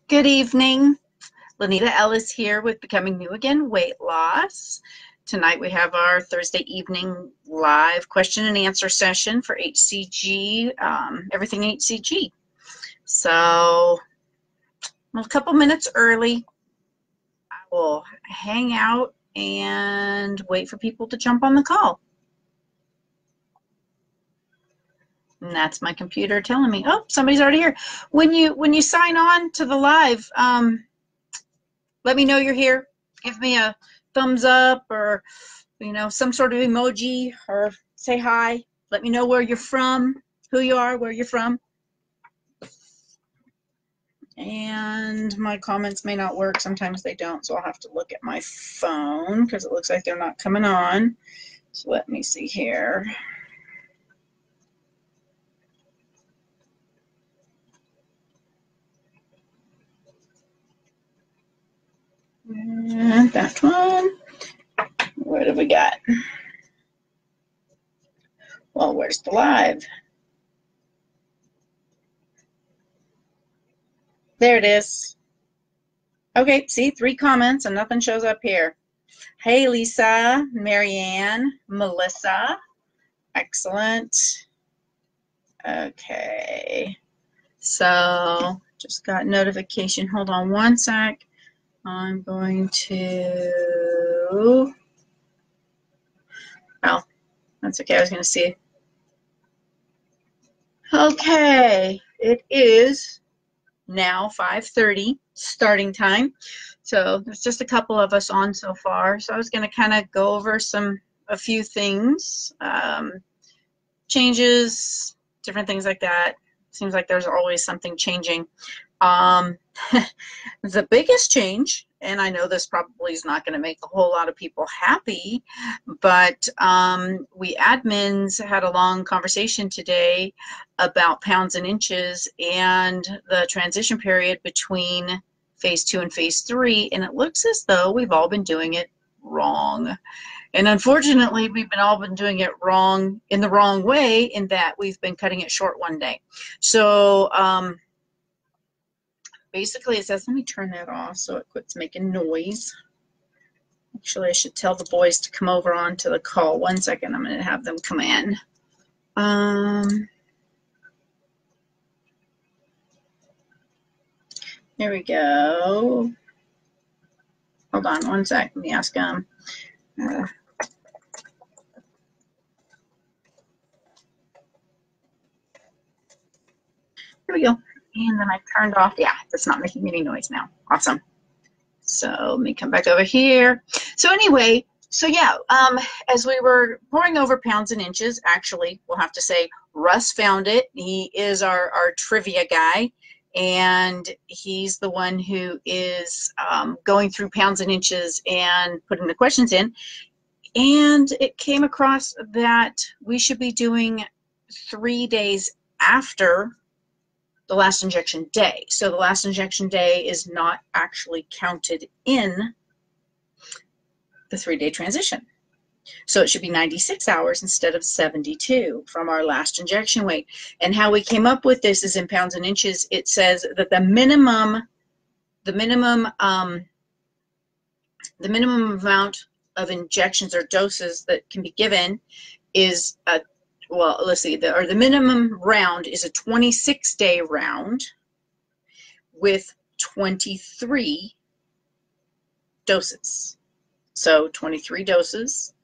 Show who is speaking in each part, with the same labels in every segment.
Speaker 1: Good evening. Lanita Ellis here with Becoming New Again Weight Loss. Tonight we have our Thursday evening live question and answer session for HCG, everything HCG. So I'm a couple minutes early. I will hang out and wait for people to jump on the call. And that's my computer telling me, oh, somebody's already here. When you sign on to the live, let me know you're here. Give me a thumbs up or, some sort of emoji, or say hi. Let me know where you're from, who you are, where you're from. And my comments may not work. Sometimes they don't, so I'll have to look at my phone because it looks like they're not coming on. So let me see here. And that one. What have we got? Well, where's the live? There it is. Okay, see, 3 comments and nothing shows up here. Hey, Lisa, Marianne, Melissa. Excellent. Okay. So, just got notification. Hold on one sec. I'm going to... Oh, that's okay. I was going to see. Okay. It is now 5:30 starting time. So there's just a couple of us on so far. So I was going to kind of go over a few things, changes, different things like that. Seems like there's always something changing. The biggest change, and I know this probably is not going to make a whole lot of people happy, but we admins had a long conversation today about pounds and inches and the transition period between phase 2 and phase 3, and it looks as though we've all been doing it wrong. And unfortunately, we've all been doing it wrong in the wrong way, in that we've been cutting it short one day. So basically it says, let me turn that off so it quits making noise. Actually, I should tell the boys to come over onto the call. One second, I'm going to have them come in. There we go. Hold on one sec. Let me ask them. Here we go. And then I turned off. Yeah, that's not making any noise now. Awesome. So let me come back over here. So anyway, so yeah, as we were going over pounds and inches, actually, we'll have to say Russ found it. He is our trivia guy, and he's the one who is going through pounds and inches and putting the questions in. And it came across that we should be doing 3 days after the last injection day. So the last injection day is not actually counted in the 3-day transition. So it should be 96 hours instead of 72 from our last injection weight. And how we came up with this is in pounds and inches. It says that the minimum amount of injections or doses that can be given is well, let's see, the minimum round is a 26-day round with 23 doses. So 23 doses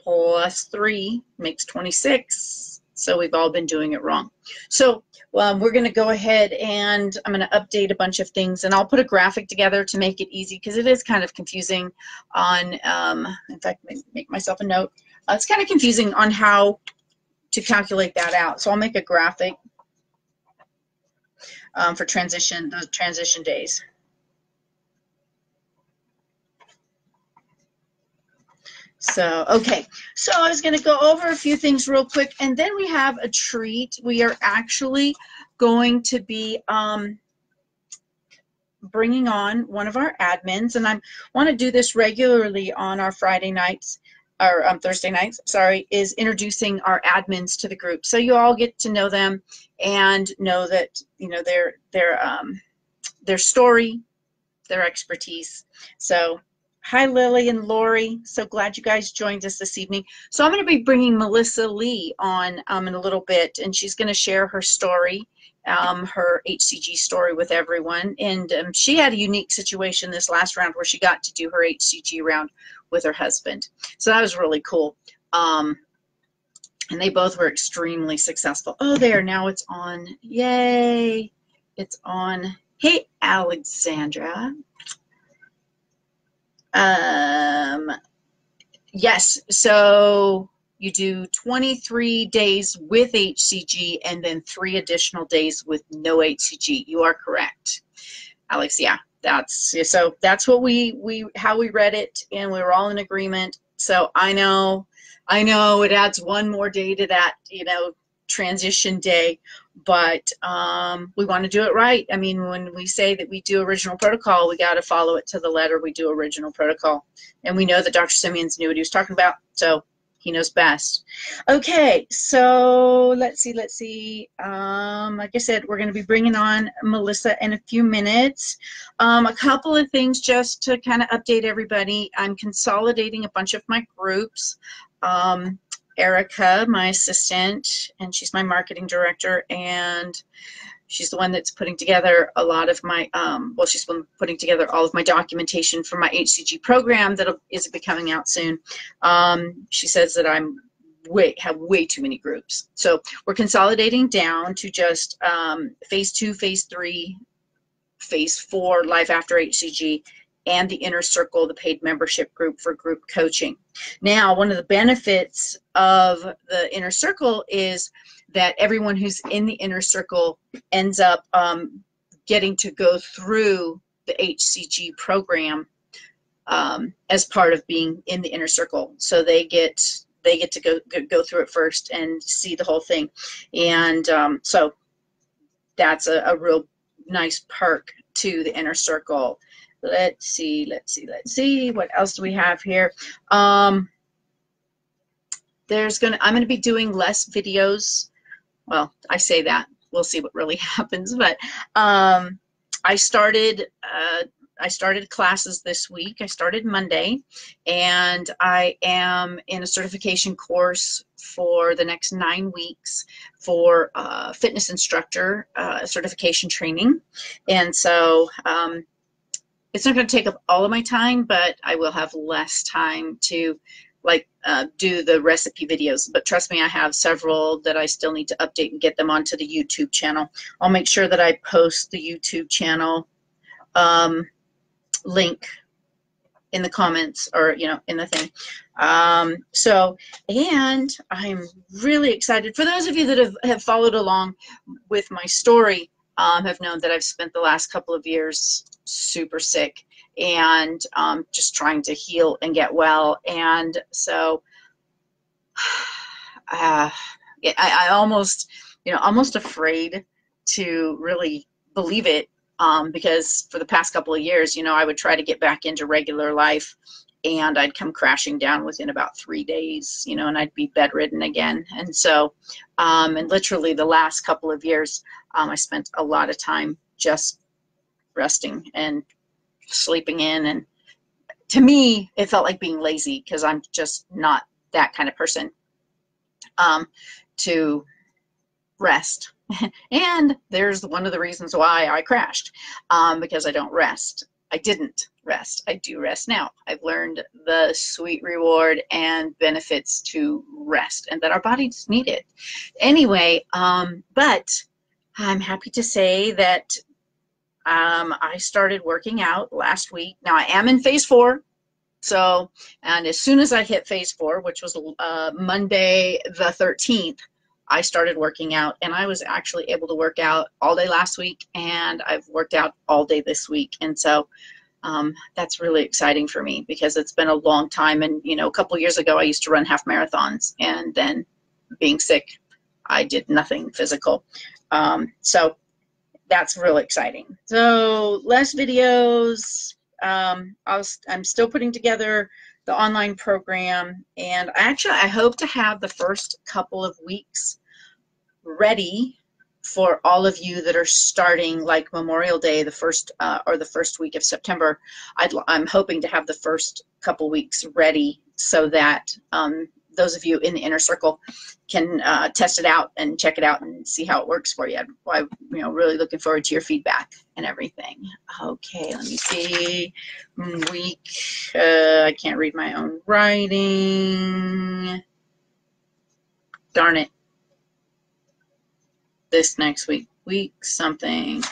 Speaker 1: plus 3 makes 26. So we've all been doing it wrong. So we're going to go ahead and I'm going to update a bunch of things, and I'll put a graphic together to make it easy, because it is kind of confusing on, in fact, make myself a note. It's kind of confusing on how to calculate that out. So I'll make a graphic for those transition days. So, okay. So I was going to go over a few things real quick, and then we have a treat. We are actually going to be bringing on one of our admins, and I want to do this regularly on our Friday nights, or Thursday nights, sorry, is introducing our admins to the group. So you all get to know them and know that, they're their story, their expertise. So hi, Lily and Lori. So glad you guys joined us this evening. So I'm going to be bringing Melissa Lee on in a little bit, and she's going to share her story, her HCG story with everyone. And she had a unique situation this last round where she got to do her HCG round with her husband. So that was really cool. And they both were extremely successful. Oh, there, now it's on. Yay. It's on. Hey, Alexandra. Yes, so you do 23 days with HCG and then 3 additional days with no HCG. You are correct, Alex. Yeah, that's what how we read it, and we were all in agreement. So I know it adds one more day to that, transition day, but we want to do it right. I mean, when we say that we do original protocol, we got to follow it to the letter. We do original protocol, and we know that Dr. Simeons knew what he was talking about, so he knows best. Okay, so let's see. Like I said, we're going to be bringing on Melissa in a few minutes. A couple of things just to kind of update everybody. I'm consolidating a bunch of my groups. Erica, my assistant, and she's my marketing director, and she's the one that's putting together a lot of my, she's been putting together all of my documentation for my HCG program that is coming out soon. She says that I have way too many groups. So we're consolidating down to just phase 2, phase 3, phase 4, life after HCG, and the Inner Circle, the paid membership group for group coaching. Now, one of the benefits of the Inner Circle is that everyone who's in the Inner Circle ends up getting to go through the HCG program as part of being in the Inner Circle. So they get to go through it first and see the whole thing. And so that's a real nice perk to the Inner Circle. Let's see. What else do we have here? I'm going to be doing less videos. Well, I say that. We'll see what really happens. But I started classes this week. I started Monday, and I am in a certification course for the next 9 weeks for fitness instructor certification training. And so it's not going to take up all of my time, but I will have less time to do the recipe videos. But trust me, I have several that I still need to update and get them onto the YouTube channel. I'll make sure that I post the YouTube channel link in the comments, or in the thing. And I'm really excited. For those of you that have followed along with my story, have known that I've spent the last couple of years super sick and just trying to heal and get well. And so I almost afraid to really believe it, because for the past couple of years, I would try to get back into regular life, and I'd come crashing down within about 3 days, and I'd be bedridden again. And so, and literally the last couple of years, I spent a lot of time just resting and sleeping in. And to me, it felt like being lazy, because I'm just not that kind of person to rest. And there's one of the reasons why I crashed, because I don't rest. I didn't rest. I do rest now. I've learned the sweet reward and benefits to rest, and that our bodies need it. Anyway, but I'm happy to say that I started working out last week. Now I am in phase 4. So, and as soon as I hit phase 4, which was Monday the 13th, I started working out, and I was actually able to work out all day last week, and I've worked out all day this week. And so that's really exciting for me, because it's been a long time. And, a couple years ago, I used to run half marathons, and then being sick, I did nothing physical. So that's really exciting. So less videos. I'm still putting together the online program, and I hope to have the first couple of weeks ready for all of you that are starting like Memorial Day, the first or the first week of September, I'm hoping to have the first couple weeks ready so that those of you in the inner circle can test it out and check it out and see how it works for you. I'm really looking forward to your feedback and everything. Okay, let me see. Week, I can't read my own writing. Darn it. This next week something.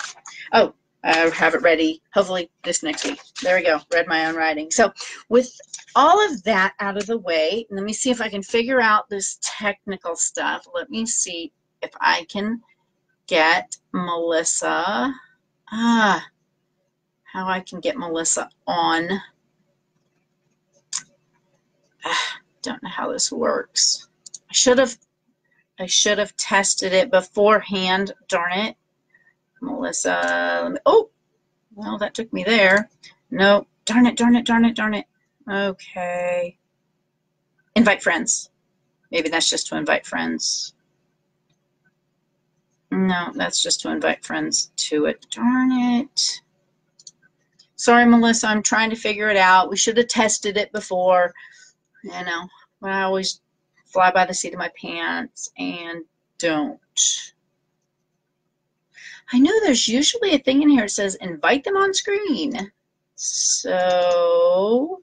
Speaker 1: Oh, I have it ready. Hopefully this next week. There we go. Read my own writing. So with all of that out of the way, let me see if I can figure out this technical stuff. Let me see if I can get Melissa. How I can get Melissa on. Don't know how this works. I should have tested it beforehand. Darn it. Melissa. Oh, well, that took me there. No, darn it, darn it, darn it, darn it. Okay. Invite friends. Maybe that's just to invite friends. No, that's just to invite friends to it. Darn it. Sorry, Melissa, I'm trying to figure it out. We should have tested it before. You know, but I always fly by the seat of my pants and don't. I know there's usually a thing in here that says invite them on screen. So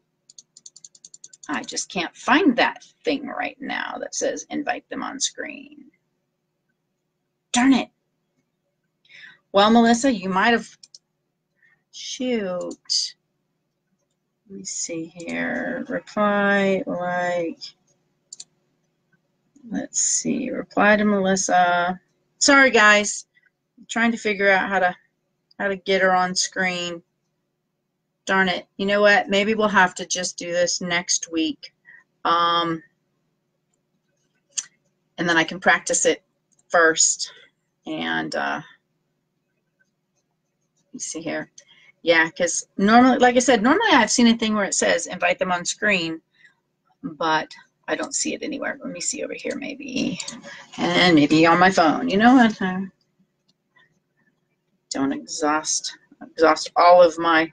Speaker 1: I just can't find that thing right now that says invite them on screen. Darn it. Well, Melissa, you might have, shoot. Let me see here. Reply, like, let's see. Reply to Melissa. Sorry, guys. I'm trying to figure out how to get her on screen. Darn it. You know what? Maybe we'll have to just do this next week. And then I can practice it first. And let me see here. Yeah, because normally, like I said, normally I've seen a thing where it says invite them on screen, but I don't see it anywhere. Let me see over here maybe. And maybe on my phone. You know what? Don't exhaust all of my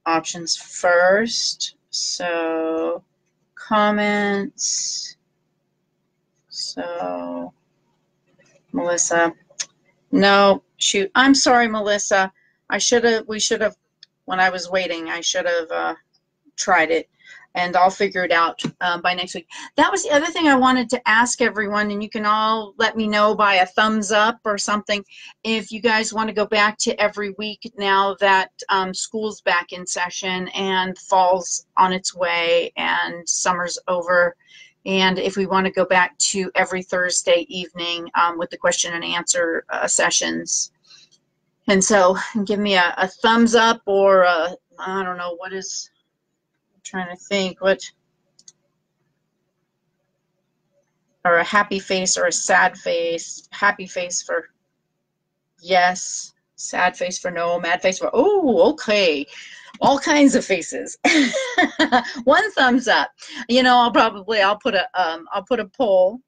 Speaker 1: options first. So comments. So Melissa. No, shoot. I'm sorry, Melissa. We should have, when I was waiting, I should have tried it, and I'll figure it out by next week. That was the other thing I wanted to ask everyone, and you can all let me know by a thumbs up or something if you guys want to go back to every week now that school's back in session and fall's on its way and summer's over. And if we want to go back to every Thursday evening with the question and answer sessions. And so give me a thumbs up or I don't know what is, I'm trying to think what, or a happy face or a sad face. Happy face for yes, sad face for no, mad face for, oh, okay. All kinds of faces. One thumbs up. You know, I'll put a poll.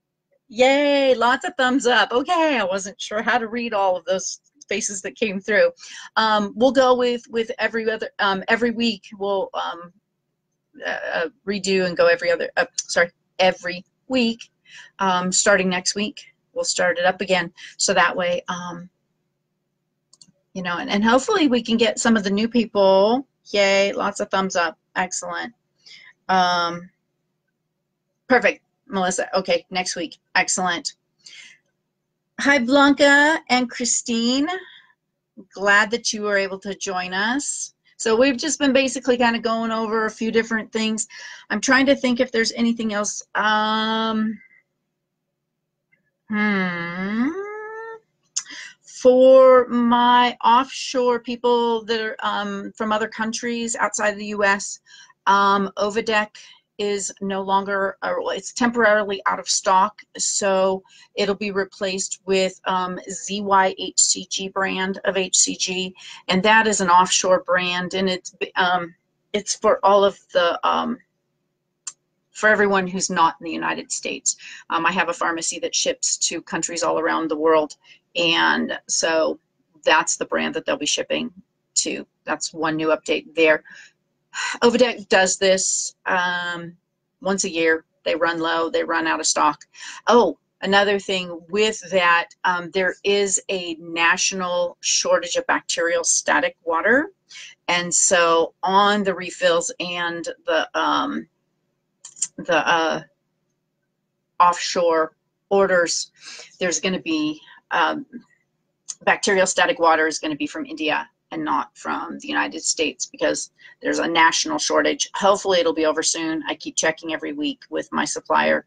Speaker 1: Yay, lots of thumbs up. Okay, I wasn't sure how to read all of those faces that came through. We'll go with every week we'll redo and go every week. Starting next week, we'll start it up again. So that way, you know, and hopefully we can get some of the new people. Yay, lots of thumbs up. Excellent. Perfect, Melissa. Okay, next week. Excellent. Hi, Blanca and Christine. Glad that you were able to join us. So we've just been basically kind of going over a few different things. I'm trying to think if there's anything else. For my offshore people that are from other countries outside of the U.S., Ovideck is no longer, it's temporarily out of stock, so it'll be replaced with ZYHCG brand of HCG, and that is an offshore brand, and it's for all of the for everyone who's not in the United States. I have a pharmacy that ships to countries all around the world, and so that's the brand that they'll be shipping to. That's one new update there. Ovideck does this once a year. They run low, they run out of stock. Oh, another thing with that, there is a national shortage of bacterial static water. And so on the refills and the offshore orders, there's going to be bacterial static water is going to be from India and not from the United States because there's a national shortage. Hopefully it'll be over soon. I keep checking every week with my supplier.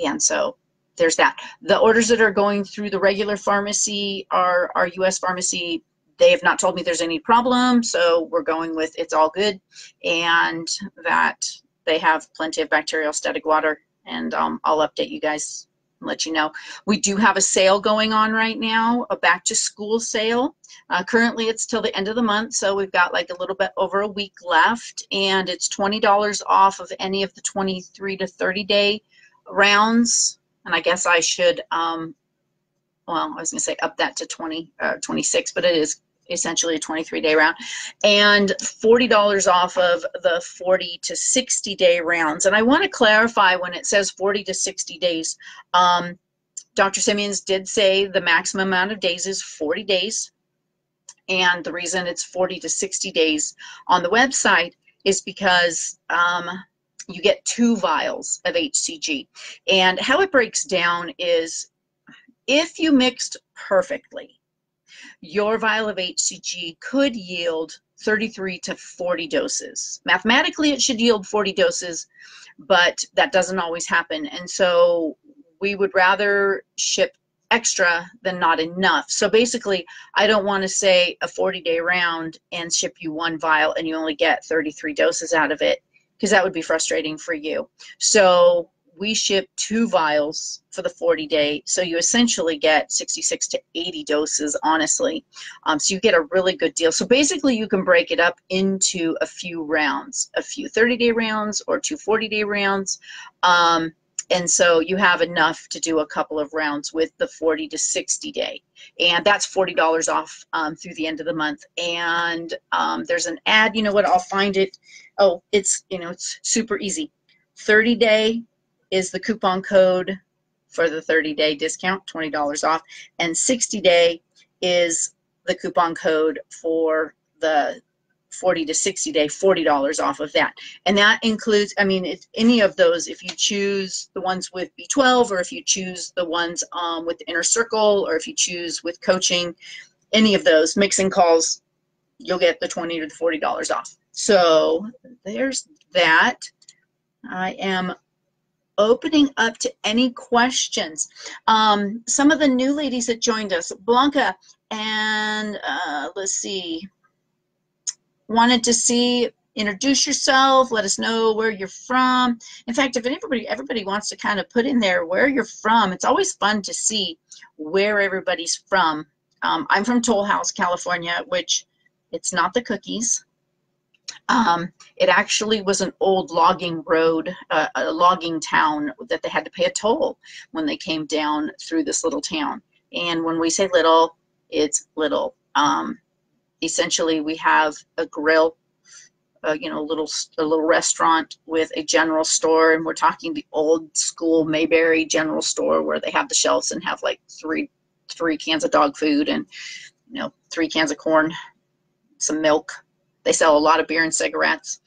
Speaker 1: And so there's that. The orders that are going through the regular pharmacy are our U.S. pharmacy. They have not told me there's any problem, so we're going with it's all good, and that they have plenty of bacterial static water, and I'll update you guys and let you know. We do have a sale going on right now, a back to school sale. Currently it's till the end of the month, so we've got like a little bit over a week left, and it's $20 off of any of the 23 to 30 day rounds. And I guess I should, well, I was going to say up that to 26, but it is essentially a 23-day round, and $40 off of the 40 to 60 day rounds. And I want to clarify, when it says 40 to 60 days, Dr. Simmons did say the maximum amount of days is 40 days. And the reason it's 40 to 60 days on the website is because you get 2 vials of HCG. And how it breaks down is, if you mixed perfectly, your vial of HCG could yield 33 to 40 doses. Mathematically, it should yield 40 doses, but that doesn't always happen. And so we would rather ship extra than not enough. So basically, I don't want to say a 40-day round and ship you 1 vial and you only get 33 doses out of it, because that would be frustrating for you. So we ship 2 vials for the 40-day, so you essentially get 66 to 80 doses, honestly. So you get a really good deal. So basically, you can break it up into a few rounds, a few 30-day rounds or 2 40-day rounds. And so you have enough to do a couple of rounds with the 40 to 60 day. And that's $40 off through the end of the month. And there's an ad, you know what, I'll find it. Oh, it's, you know, it's super easy. 30-day is the coupon code for the 30-day discount, $20 off. And 60-day is the coupon code for the 40 to 60 day, $40 off of that. And that includes, I mean, if any of those, if you choose the ones with B12, or if you choose the ones with the inner circle, or if you choose with coaching, any of those mixing calls, you'll get the $20 to the $40 off. So there's that. I am opening up to any questions. Some of the new ladies that joined us, Blanca, and let's see, wanted to see, introduce yourself, let us know where you're from. In fact, if everybody wants to kind of put in there where you're from, it's always fun to see where everybody's from. I'm from Toll House, California, which it's not the cookies. It actually was an old logging road, a logging town that they had to pay a toll when they came down through this little town. And when we say little, it's little. Essentially, we have a grill, you know, a little restaurant with a general store, and we're talking the old school Mayberry general store where they have the shelves and have like three cans of dog food and, you know, 3 cans of corn, some milk. They sell a lot of beer and cigarettes,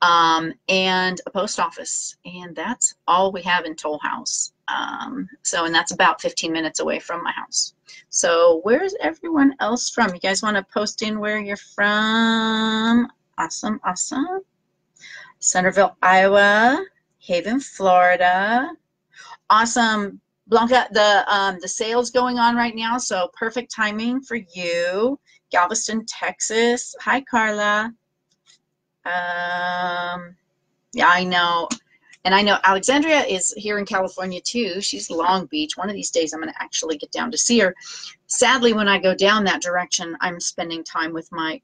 Speaker 1: and a post office, and that's all we have in Toll House. And that's about 15 minutes away from my house. So where's everyone else from? You guys want to post in where you're from? Awesome, awesome. Centerville, Iowa. Haven, Florida. Awesome. Blanca, the sale's going on right now, so perfect timing for you. Galveston, Texas. Hi, Carla. Yeah, I know. And I know Alexandria is here in California too. She's Long Beach. One of these days I'm going to actually get down to see her. Sadly, when I go down that direction, I'm spending time with my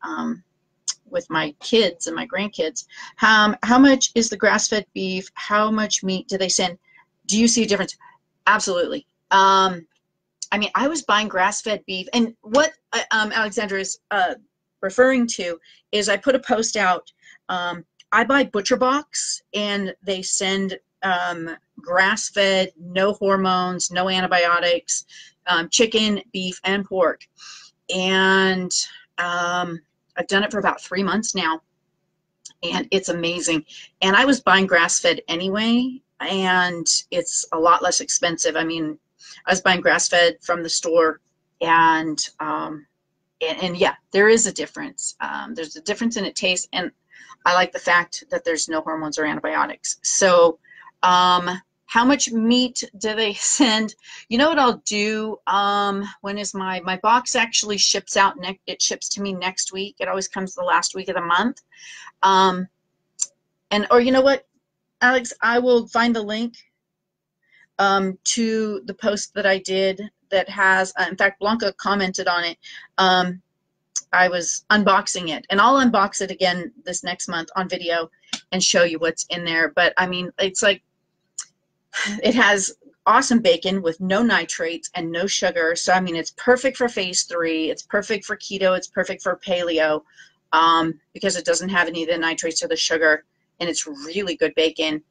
Speaker 1: with my kids and my grandkids. How much is the grass-fed beef? How much meat do they send? Do you see a difference? Absolutely. I mean, I was buying grass-fed beef, and what Alexandra is referring to is I put a post out. I buy Butcher Box, and they send grass-fed, no hormones, no antibiotics, chicken, beef, and pork. And I've done it for about 3 months now, and it's amazing. And I was buying grass-fed anyway, and it's a lot less expensive. I mean, I was buying grass-fed from the store, and yeah, there is a difference. There's a difference in it taste, and I like the fact that there's no hormones or antibiotics. So how much meat do they send? You know what I'll do? When is my box actually ships out? It ships to me next week. It always comes the last week of the month. Or you know what, Alex, I will find the link to the post that I did that has, in fact, Blanca commented on it. I was unboxing it, and I'll unbox it again this next month on video and show you what's in there. But I mean, it's like, it has awesome bacon with no nitrates and no sugar. So I mean, it's perfect for phase 3. It's perfect for keto. It's perfect for paleo because it doesn't have any of the nitrates or the sugar, and it's really good bacon.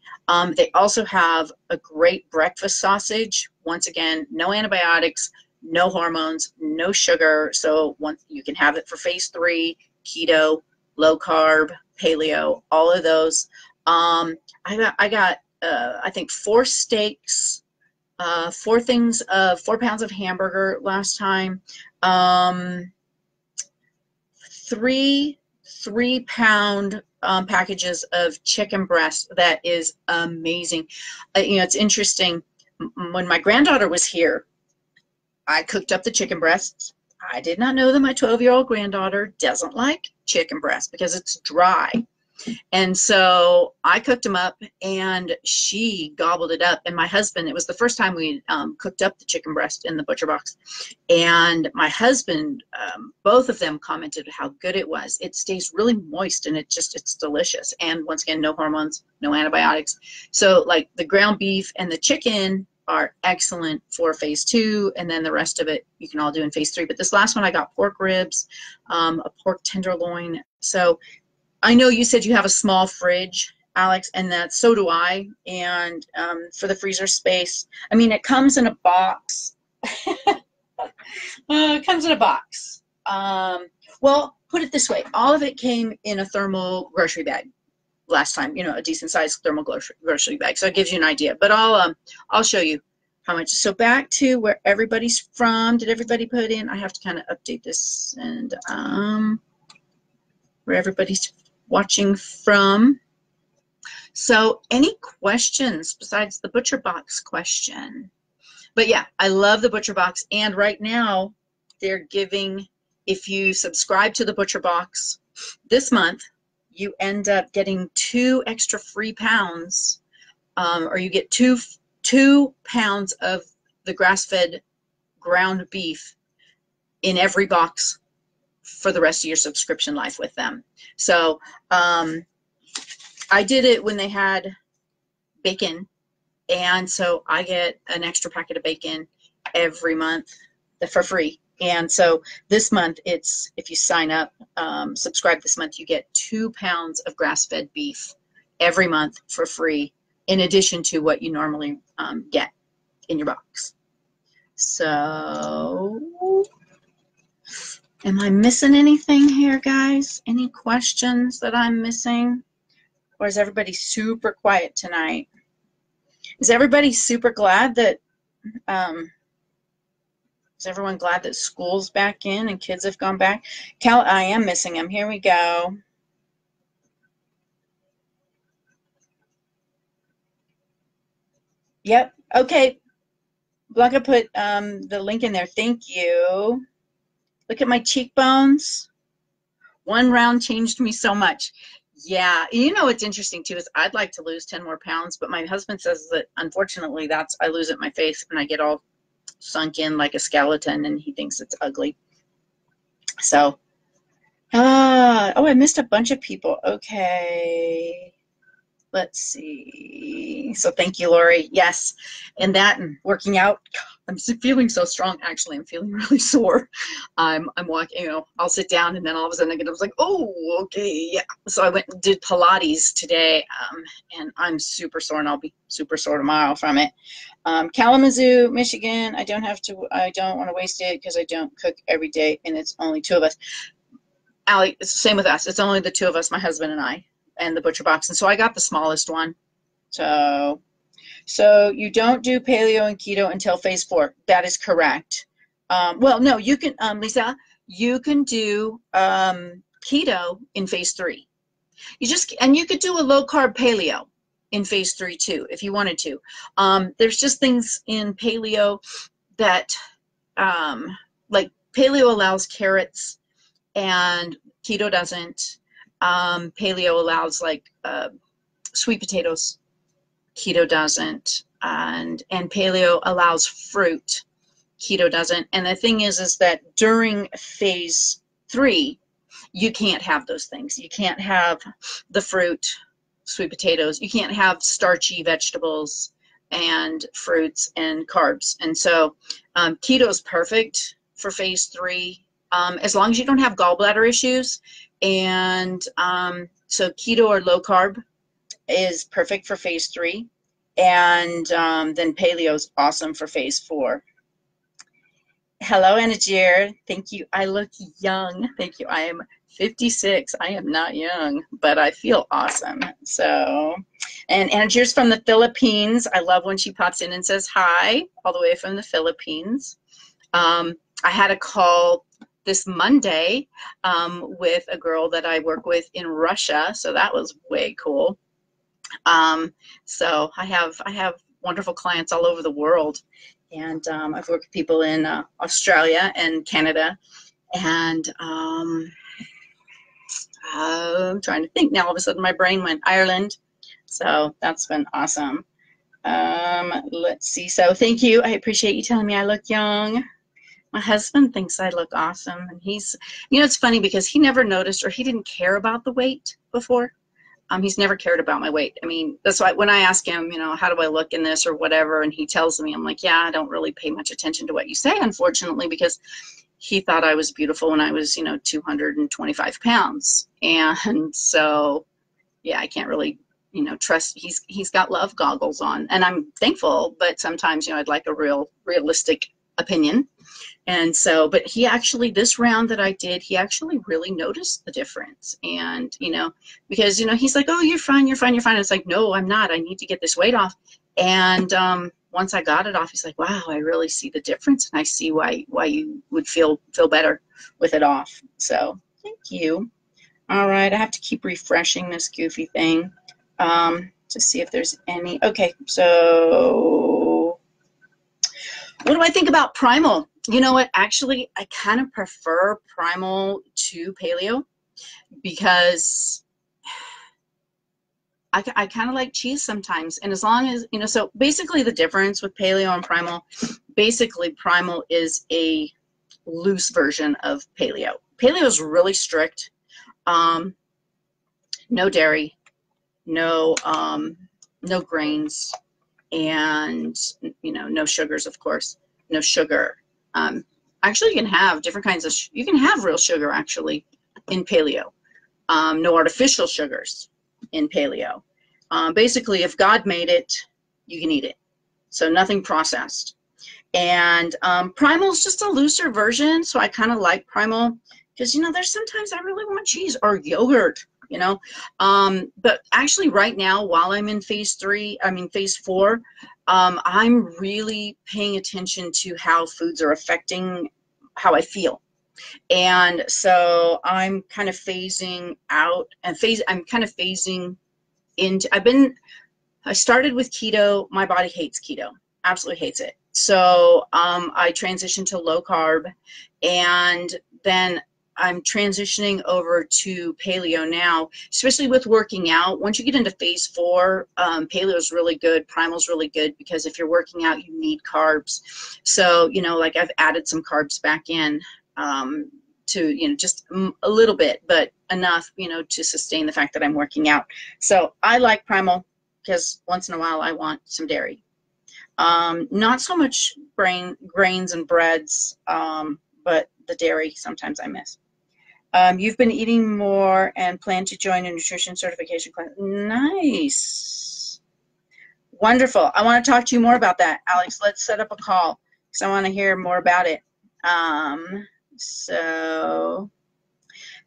Speaker 1: They also have a great breakfast sausage. Once again, no antibiotics, no hormones, no sugar. So once you can have it for phase 3, keto, low carb, paleo, all of those. I got I think 4 steaks, 4 pounds of hamburger last time, 3 3-pound packages of chicken breast. That is amazing. You know, it's interesting. When my granddaughter was here, I cooked up the chicken breasts. I did not know that my 12-year-old granddaughter doesn't like chicken breast because it's dry. And so I cooked them up, and she gobbled it up. And my husband, it was the first time we cooked up the chicken breast in the Butcher Box. And my husband, both of them commented how good it was. It stays really moist, and it's delicious. And once again, no hormones, no antibiotics. So like the ground beef and the chicken are excellent for phase 2, and then the rest of it you can all do in phase 3. But this last one, I got pork ribs, a pork tenderloin. So I know you said you have a small fridge, Alex, and so do I. And for the freezer space, I mean, it comes in a box. It comes in a box. Well, put it this way. All of it came in a thermal grocery bag last time, you know, a decent sized thermal grocery bag. So it gives you an idea. But I'll show you how much. So back to where everybody's from. Did everybody put in? I have to kind of update this, and where everybody's watching from. So any questions besides the Butcher Box question? But yeah, I love the Butcher Box, and right now they're giving, if you subscribe to the Butcher Box this month, you end up getting 2 extra free pounds, or you get 2 pounds of the grass-fed ground beef in every box for the rest of your subscription life with them. So I did it when they had bacon, and so I get an extra packet of bacon every month for free. And so this month, it's, if you sign up, subscribe this month, you get 2 pounds of grass-fed beef every month for free, in addition to what you normally get in your box. So am I missing anything here, guys? Any questions that I'm missing? Or is everybody super quiet tonight? Is everybody super glad that, is everyone glad that school's back in and kids have gone back? Cal, I am missing them. Here we go. Yep. Okay. Blanca put the link in there. Thank you. Look at my cheekbones. 1 round changed me so much. Yeah. You know what's interesting too is I'd like to lose 10 more pounds, but my husband says that unfortunately I lose it in my face and I get all sunk in like a skeleton, and he thinks it's ugly. So Oh, I missed a bunch of people. Okay. Let's see. So thank you, Lori. Yes. And that and working out, I'm feeling so strong. Actually, I'm feeling really sore. I'm walking, you know, I'll sit down and then all of a sudden I was like, oh, okay, yeah. So I went and did Pilates today, and I'm super sore, and I'll be super sore tomorrow from it. Kalamazoo, Michigan. I don't want to waste it because I don't cook every day, and it's only 2 of us. Allie, it's the same with us. It's only the 2 of us, my husband and I, and the butcher box. And so I got the smallest one. So you don't do paleo and keto until phase 4. That is correct. Well, no, you can, Lisa, you can do keto in phase 3. And you could do a low carb paleo in phase 3 too, if you wanted to. There's just things in paleo that, like paleo allows carrots and keto doesn't. Paleo allows like sweet potatoes. Keto doesn't. And paleo allows fruit. Keto doesn't. And the thing is that during phase 3, you can't have those things. You can't have the fruit, sweet potatoes. You can't have starchy vegetables and fruits and carbs. And so keto is perfect for phase 3. As long as you don't have gallbladder issues. And so keto or low carb is perfect for phase 3. And then paleo is awesome for phase 4. Hello, Anajir. Thank you. I look young. Thank you. I am 56. I am not young, but I feel awesome. So, and Anajir's from the Philippines. I love when she pops in and says hi, all the way from the Philippines. I had a call this Monday with a girl that I work with in Russia, so that was way cool. So I have wonderful clients all over the world, and I've worked with people in Australia and Canada, and I'm trying to think now. All of a sudden, my brain went Ireland, so that's been awesome. Let's see. So thank you. I appreciate you telling me I look young. My husband thinks I look awesome, and he's, you know, it's funny because he never noticed, or he didn't care about the weight before. He's never cared about my weight. I mean, that's why when I ask him, you know, how do I look in this or whatever, and he tells me, I'm like, yeah, I don't really pay much attention to what you say, unfortunately, because he thought I was beautiful when I was, you know, 225 pounds. And so, yeah, I can't really, you know, trust. He's got love goggles on, and I'm thankful, but sometimes, you know, I'd like a realistic opinion. And so, but he actually, this round that I did, he actually really noticed the difference. And, you know, because, you know, he's like, oh, you're fine, you're fine, you're fine. It's like, no, I'm not. I need to get this weight off. And once I got it off, he's like, wow, I really see the difference. And I see why you would feel better with it off. So thank you. All right. I have to keep refreshing this goofy thing to see if there's any. Okay. So what do I think about Primal? You know what? Actually, I kind of prefer Primal to Paleo because I kind of like cheese sometimes. And as long as, you know, so basically the difference with Paleo and Primal, basically Primal is a loose version of Paleo. Paleo is really strict. No dairy, no grains, and, you know, no sugars, of course, no sugar. Actually, you can have different kinds of, you can have real sugar actually in Paleo. No artificial sugars in Paleo. Basically, if God made it, you can eat it. So nothing processed. And Primal is just a looser version. So I kind of like Primal because, you know, there's sometimes I really want cheese or yogurt, you know. But actually right now, while I'm in phase 4, I'm really paying attention to how foods are affecting how I feel. And so I'm kind of phasing out and I'm kind of phasing into, I started with keto. My body hates keto, absolutely hates it. So I transitioned to low carb, and then I'm transitioning over to Paleo now, especially with working out. Once you get into phase 4, Paleo is really good. Primal is really good because if you're working out, you need carbs. So, you know, like I've added some carbs back in to, you know, just a little bit, but enough, you know, to sustain the fact that I'm working out. So I like Primal because once in a while I want some dairy. Not so much grains and breads, but the dairy sometimes I miss. You've been eating more and plan to join a nutrition certification class. Nice. Wonderful. I want to talk to you more about that, Alex. Let's set up a call because I want to hear more about it. So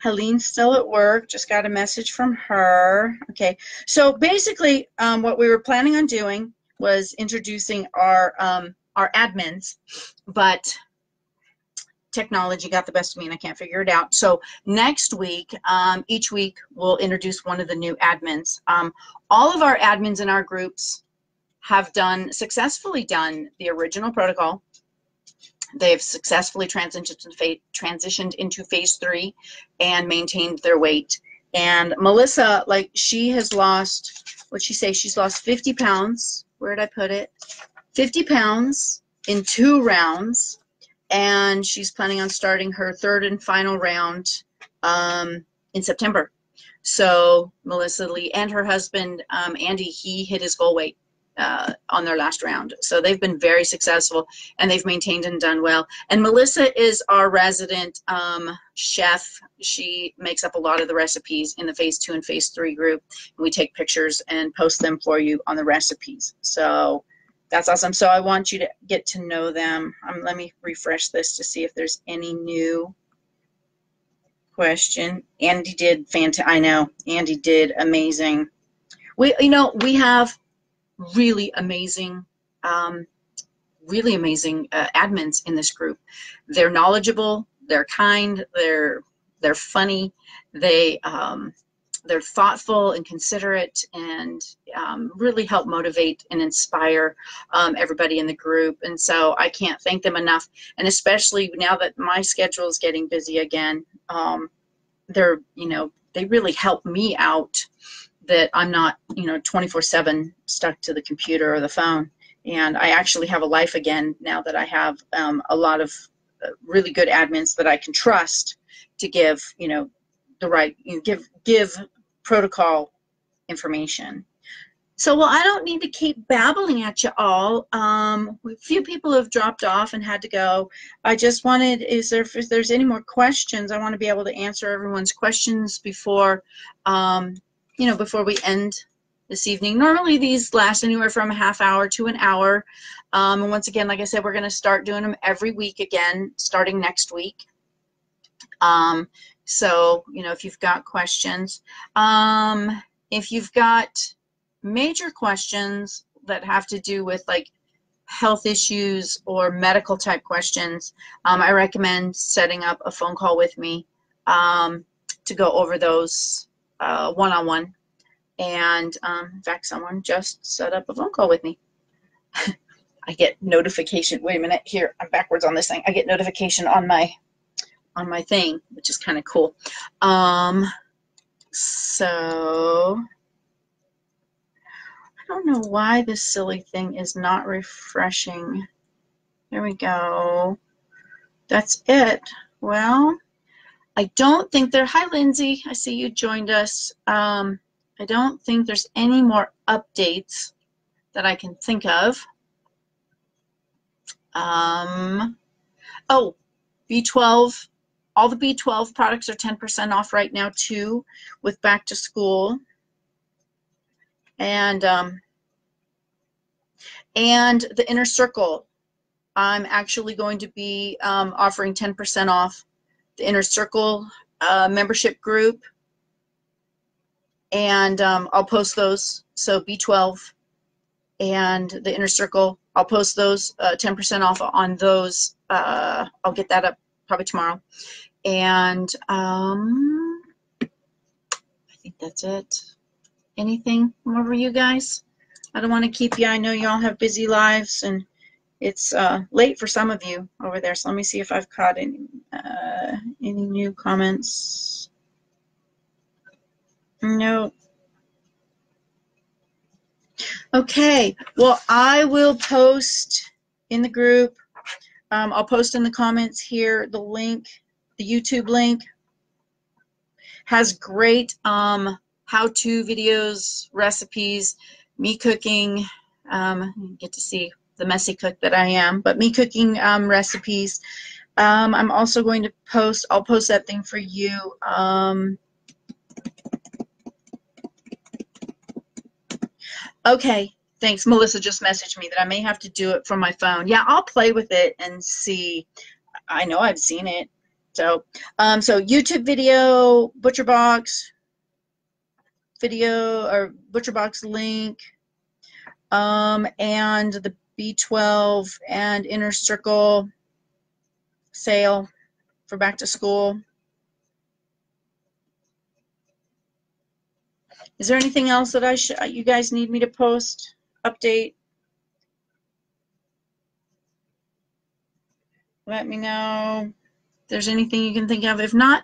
Speaker 1: Helene's still at work. Just got a message from her. Okay. So basically, what we were planning on doing was introducing our admins, but technology got the best of me and I can't figure it out. So next week, each week, we'll introduce one of the new admins. All of our admins in our groups have successfully done the original protocol. They've successfully transitioned into phase 3 and maintained their weight. And Melissa, like, she has lost, what'd she say? She's lost 50 pounds. Where did I put it? 50 pounds in 2 rounds. And she's planning on starting her 3rd and final round in September. So Melissa Lee and her husband, Andy, he hit his goal weight on their last round. So they've been very successful and they've maintained and done well. And Melissa is our resident chef. She makes up a lot of the recipes in the phase 2 and phase 3 group. We take pictures and post them for you on the recipes. So that's awesome. So I want you to get to know them. Let me refresh this to see if there's any new question. Andy did fantastic. I know Andy did amazing. We have really amazing admins in this group. They're knowledgeable, they're kind, they're funny, they're thoughtful and considerate, and really help motivate and inspire everybody in the group. And so I can't thank them enough. And especially now that my schedule is getting busy again, they really help me out, that I'm not, 24/7 stuck to the computer or the phone. And I actually have a life again now that I have a lot of really good admins that I can trust to give, the right, give protocol information. So, well, I don't need to keep babbling at you all. A few people have dropped off and had to go. I just wanted, if there's any more questions, I want to be able to answer everyone's questions before, before we end this evening. Normally these last anywhere from a half hour to an hour. And once again, like I said, we're going to start doing them every week again, starting next week. So, if you've got questions, if you've got major questions that have to do with like health issues or medical type questions, I recommend setting up a phone call with me to go over those one-on-one. And in fact, someone just set up a phone call with me. I get notification. Wait a minute, here, I'm backwards on this thing. I get notification on my thing, which is kind of cool. So I don't know why this silly thing is not refreshing. There we go. That's it. Well, I don't think hi, Lindsay. I see you joined us. I don't think there's any more updates that I can think of. Oh, B12. All the B12 products are 10% off right now too, with back to school. And the Inner Circle, I'm actually going to be offering 10% off the Inner Circle membership group. And I'll post those. So B12 and the Inner Circle, I'll post those 10% off on those. I'll get that up probably tomorrow. And I think that's it. Anything more for you guys? I don't want to keep you. I know you all have busy lives and it's late for some of you over there. So let me see if I've caught any new comments. No. Okay, well, I will post in the group. I'll post in the comments here the link the YouTube link. Has great how-to videos, recipes, me cooking. You get to see the messy cook that I am, but me cooking recipes. I'm also going to post, I'll post that thing for you. Okay, thanks. Melissa just messaged me that I may have to do it from my phone. Yeah, I'll play with it and see. I know I've seen it. So, so YouTube video, ButcherBox video or ButcherBox link, and the B12 and Inner Circle sale for back to school. Is there anything else that you guys need me to post, update? Let me know if there's anything you can think of. If not,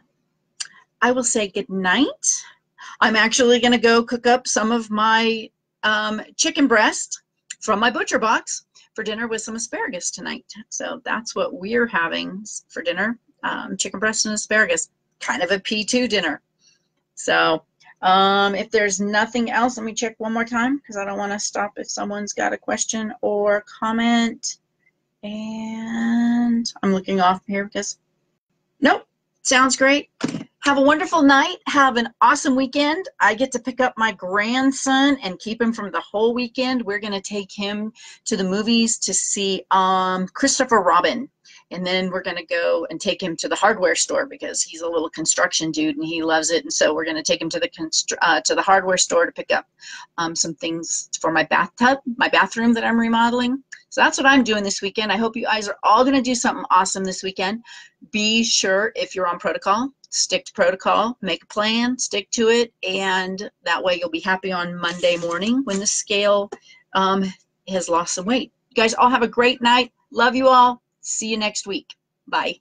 Speaker 1: I will say good night. I'm actually going to go cook up some of my chicken breast from my ButcherBox for dinner with some asparagus tonight. So that's what we're having for dinner, chicken breast and asparagus, kind of a P2 dinner. So if there's nothing else, let me check one more time because I don't want to stop if someone's got a question or comment. And I'm looking off here because, nope, sounds great. Have a wonderful night. Have an awesome weekend. I get to pick up my grandson and keep him from the whole weekend. We're going to take him to the movies to see Christopher Robin. And then we're going to go and take him to the hardware store because he's a little construction dude and he loves it. And so we're going to take him to the hardware store to pick up some things for my bathroom that I'm remodeling. So that's what I'm doing this weekend. I hope you guys are all going to do something awesome this weekend. Be sure, if you're on protocol, stick to protocol, make a plan, stick to it, and that way you'll be happy on Monday morning when the scale has lost some weight. You guys all have a great night. Love you all. See you next week. Bye.